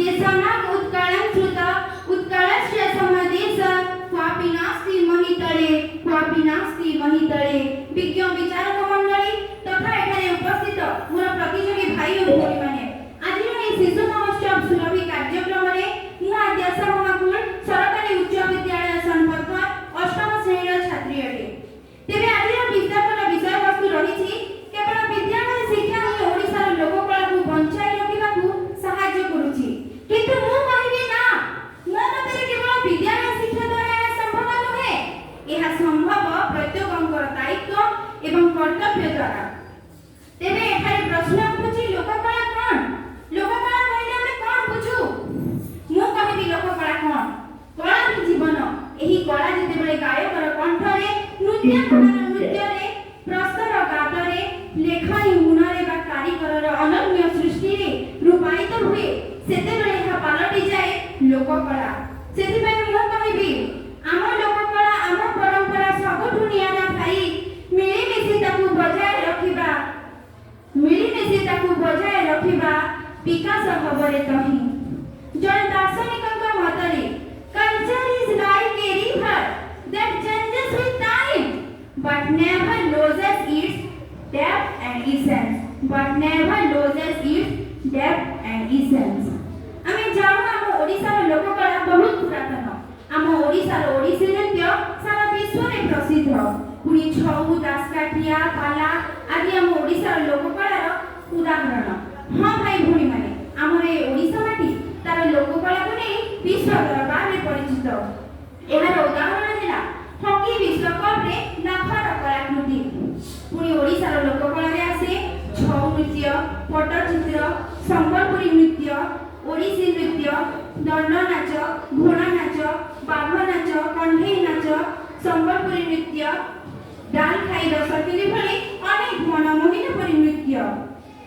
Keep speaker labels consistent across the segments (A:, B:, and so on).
A: देशानां उत्कलं श्रुत उत्कलस्य समदेश क्वापि नास्ति महितळे विज्ञ विचारक मंडली तथा एठारे उपस्थित मोर प्रतियोगी भाई और भौणी माने आज शिशु महोत्सव सुरभि कार्यक्रम रे मु आद्याशा महाकुल सरकारी उच्च विद्यालय संपर्क अष्टम श्रेणी छात्री अटे। तेबे आज विद्यापन विषय वस्तु रही केवल विद्यालय शिक्षा ही ओडिसा लोककला को बंचाई रखिबा को सहाय्य करूची किंतु मु कहिबी ना मो मते केवल विद्यालय शिक्षा द्वारा संभव नहे यह संभव प्रत्येकंकर दायित्व एवं कर्तव्य द्वारा। तेबे एठारे प्रश्न उठुची लोककला कोन लोककला कहले हम कोन बुझू मु कहिबी लोककला कोन कला ही जीवन एही कला जते बेले गायकर कंठरे नृत्य रे प्रस्तर गातरे लेखनी हुनरे बा कारीगर अनन्य सृष्टि रे रूपायित हुए सेते बेले हा पालटी जाए लोककला। सेति पय मु कहिबी आम लोककला आम परंपरा सबठु नियारा भाई मिलिमिशि ताकू बजाय रखिबा विकास हबरे तही जन दार्शनिकक मतरे culture is like a river that changes with time but never loses its depth and essence आमे जानो आम ओडिसा लोककला बहुत पुरातन आम ओडिसा ओडिसी नृत्य सारा विश्व रे प्रसिद्ध पुनी छऊ दासकाठिया पाला आदि आम ओडिसा लोककला उदाहरण। हाँ भाई भौणी माने आमर ए ओडिसा माटी तार लोककला को नै विश्व दरबार रे परिचित एहार उदाहरण हैला हॉकी विश्वकप रे लाखर कलाकृति पुनी ओडिसा लोककला रे आसे छऊ नृत्य पट्टचित्र संबलपुरी नृत्य ओडिसी नृत्य दंड नाच घोड़ा नाच बाघ नाच कंढेई नाच संबलपुरी नृत्य डाल खाई रसकिरी भली अनेक मनमोहिनी परी नृत्य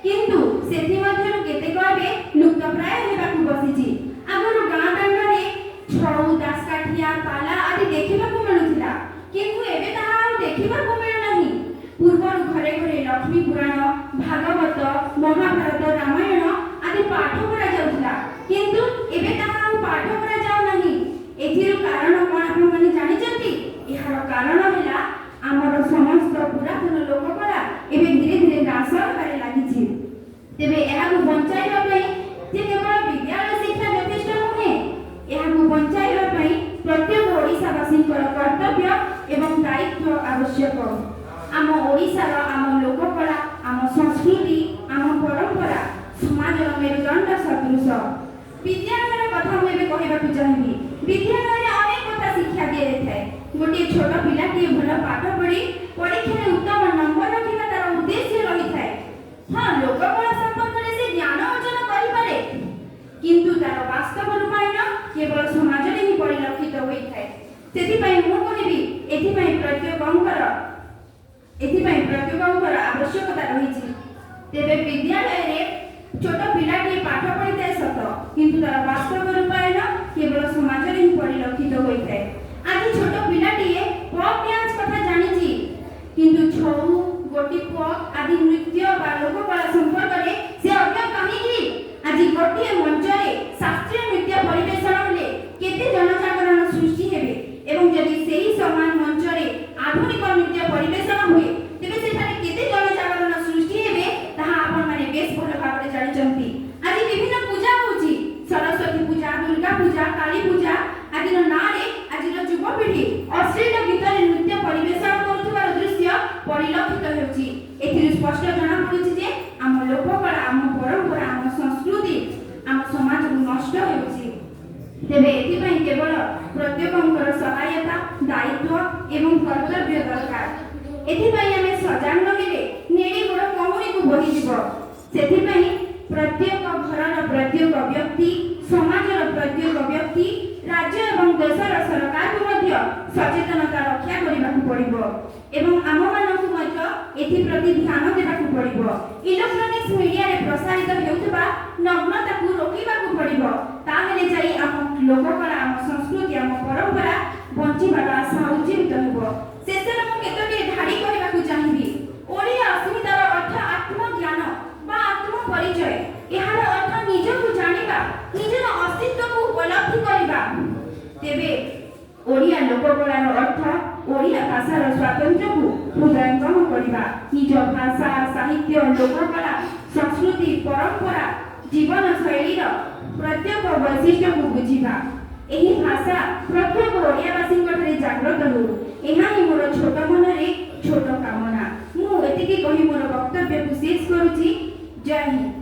A: किंतु सेथि मध्यरु केतेक एबे लुप्तप्राय हेबाकु बसिछि। आगरु गाँ दांड रे छऊ दासकाठिया पाला आदि देखिबाकु मिलुथिला किंतु एबे ताहा देखिबाकु मिलु नाही। पूर्वरु घरे घरे लक्ष्मी पुराण भागवत महाभारत रामायण आदि पाठ पढ़ा जाउथिला किंतु एबे ताहा पाठ पढ़ा जाउ नाही। एथिरु कारण कोन आपण माने जानि जंती एहार कारण हैला आमर समस्त पुरातन लोककला एबे धीरे धीरे नाश होबारे लागिछि। तेबे एहाकु बंचाइबा पई जे केवल विद्यालय शिक्षा यथेष्ट नहे एहाकु बंचाइबा पई प्रत्येक ओडिसावासींकर कर्तव्य एवं दायित्व आवश्यक। आम ओडिसार आम लोककला आम संस्कृति आम परंपरा समाजर मेरुदंड सदृश। विद्यालयर कथा मु एबे कहिबाकु चाहिबी विद्यालय अनेक कथा शिक्षा दिए थाए गोटे छोट पिलाटी भल पाठ पढ़ी परीक्षा रे उत्तम नंबर रखिबा तार उद्देश्य रही थाए। हां लोककला संपर्क रे से ज्ञान अर्जन करि पारे किंतु तार वास्तव रूपायन केवल समाज रे ही परिलक्षित होई थाए। सेति पई मु कहिबी एथि पई प्रत्येकंकर आवश्यकता रहिछि। तेबे विद्यालय रे छोट पिलाटी पाठ पढ़ी थाए सत किंतु तार वास्तव रूपायन केवल समाज रे ही परिलक्षित होई थाए। आज छोट पिलाटी पॉप डांस कथा जानिछि किंतु छऊ गोटिप आदि नृत्य बा लोककला संपर्क रे से अन्य काहीकि आज गोटिए मंच रे शास्त्रीय नृत्य परिवेषण हेले केते जनजागरण सृष्टि हेबे एवं यदि सेही समान मंच रे आधुनिक नृत्य परिवेषण हुए तेबे सेठारे केते जनजागरण सृष्टि हेबे ताहा आपण माने बेस भल भाबरे जानिचंती। आज विभिन्न पूजा होछि सरस्वती पूजा दुर्गा पूजा काली पूजा आदि नारे आज युवपीढ़ी अश्लील गीत नृत्य परिवेषण करुथिबार दृश्य परिलक्षित हेउछि। एथिरु स्पष्ट जना पडुछि जे आम लोककला आम परंपरा आम संस्कृति आम समाज नष्ट हेउछि। तेबे एथि पई केवल प्रत्येकंकर सहायता दायित्व एवं कर्तव्य दरकार। एथि पई आमे सजाग रहिबे नेडी गोड़ कमुनी को बहि जिवो। सेथि पई प्रत्येक घरर प्रत्येक व्यक्ति समाजर प्रत्येक व्यक्ति राज्य एवं देशर सरकार को मध्य सचेतनता रक्षा करबाकू पड़िबो एवं आम मानकू मध्य एथि प्रति ध्यान देबाकू पड़िबो। इलेक्ट्रॉनिक्स मीडिया रे प्रसारित हेउतबा नग्नता को रोकिबाकू पड़िबो ताहेले जाई आम लोककला आम संस्कृति आम परंपरा बंचिबार आशा उज्जीवित हेबो। शेषरे मु केतोटी ढाडी कहबाकू चाहिबी ओडिया अस्मितार अर्थ आत्मज्ञान बा आत्म परिचय। एहार अर्थ निजकू जानिबा ନିଜର ଅସ୍ତିତ୍ୱକୁ ଉପଲବ୍ଧି କରିବା। ତେବେ ଓଡ଼ିଆ ଲୋକକଳାର ଅର୍ଥ ଓଡ଼ିଆ ଭାଷାର ସ୍ୱାତନ୍ତ୍ର୍ୟକୁ ହୃଦୟଙ୍ଗମ କରିବା। ନିଜ ଭାଷା ସାହିତ୍ୟ ଲୋକକଳା ସଂସ୍କୃତି ପରମ୍ପରା ଜୀବନଶୈଳୀର ପ୍ରତ୍ୟେକ ବୈଶିଷ୍ଟ୍ୟକୁ ବୁଝିବା। ଏହି ଭାଷା ପ୍ରତ୍ୟେକ ଓଡ଼ିଆବାସୀଙ୍କଠାରେ ଜାଗ୍ରତ ହେଉ, ଏହା ହିଁ ମୋର ଛୋଟ ମନରେ ଛୋଟ କାମନା। ମୁଁ ଏତିକି କହି ମୋର ବକ୍ତବ୍ୟକୁ ଶେଷ କରୁଛି। ଜୟ ହିନ୍ଦ।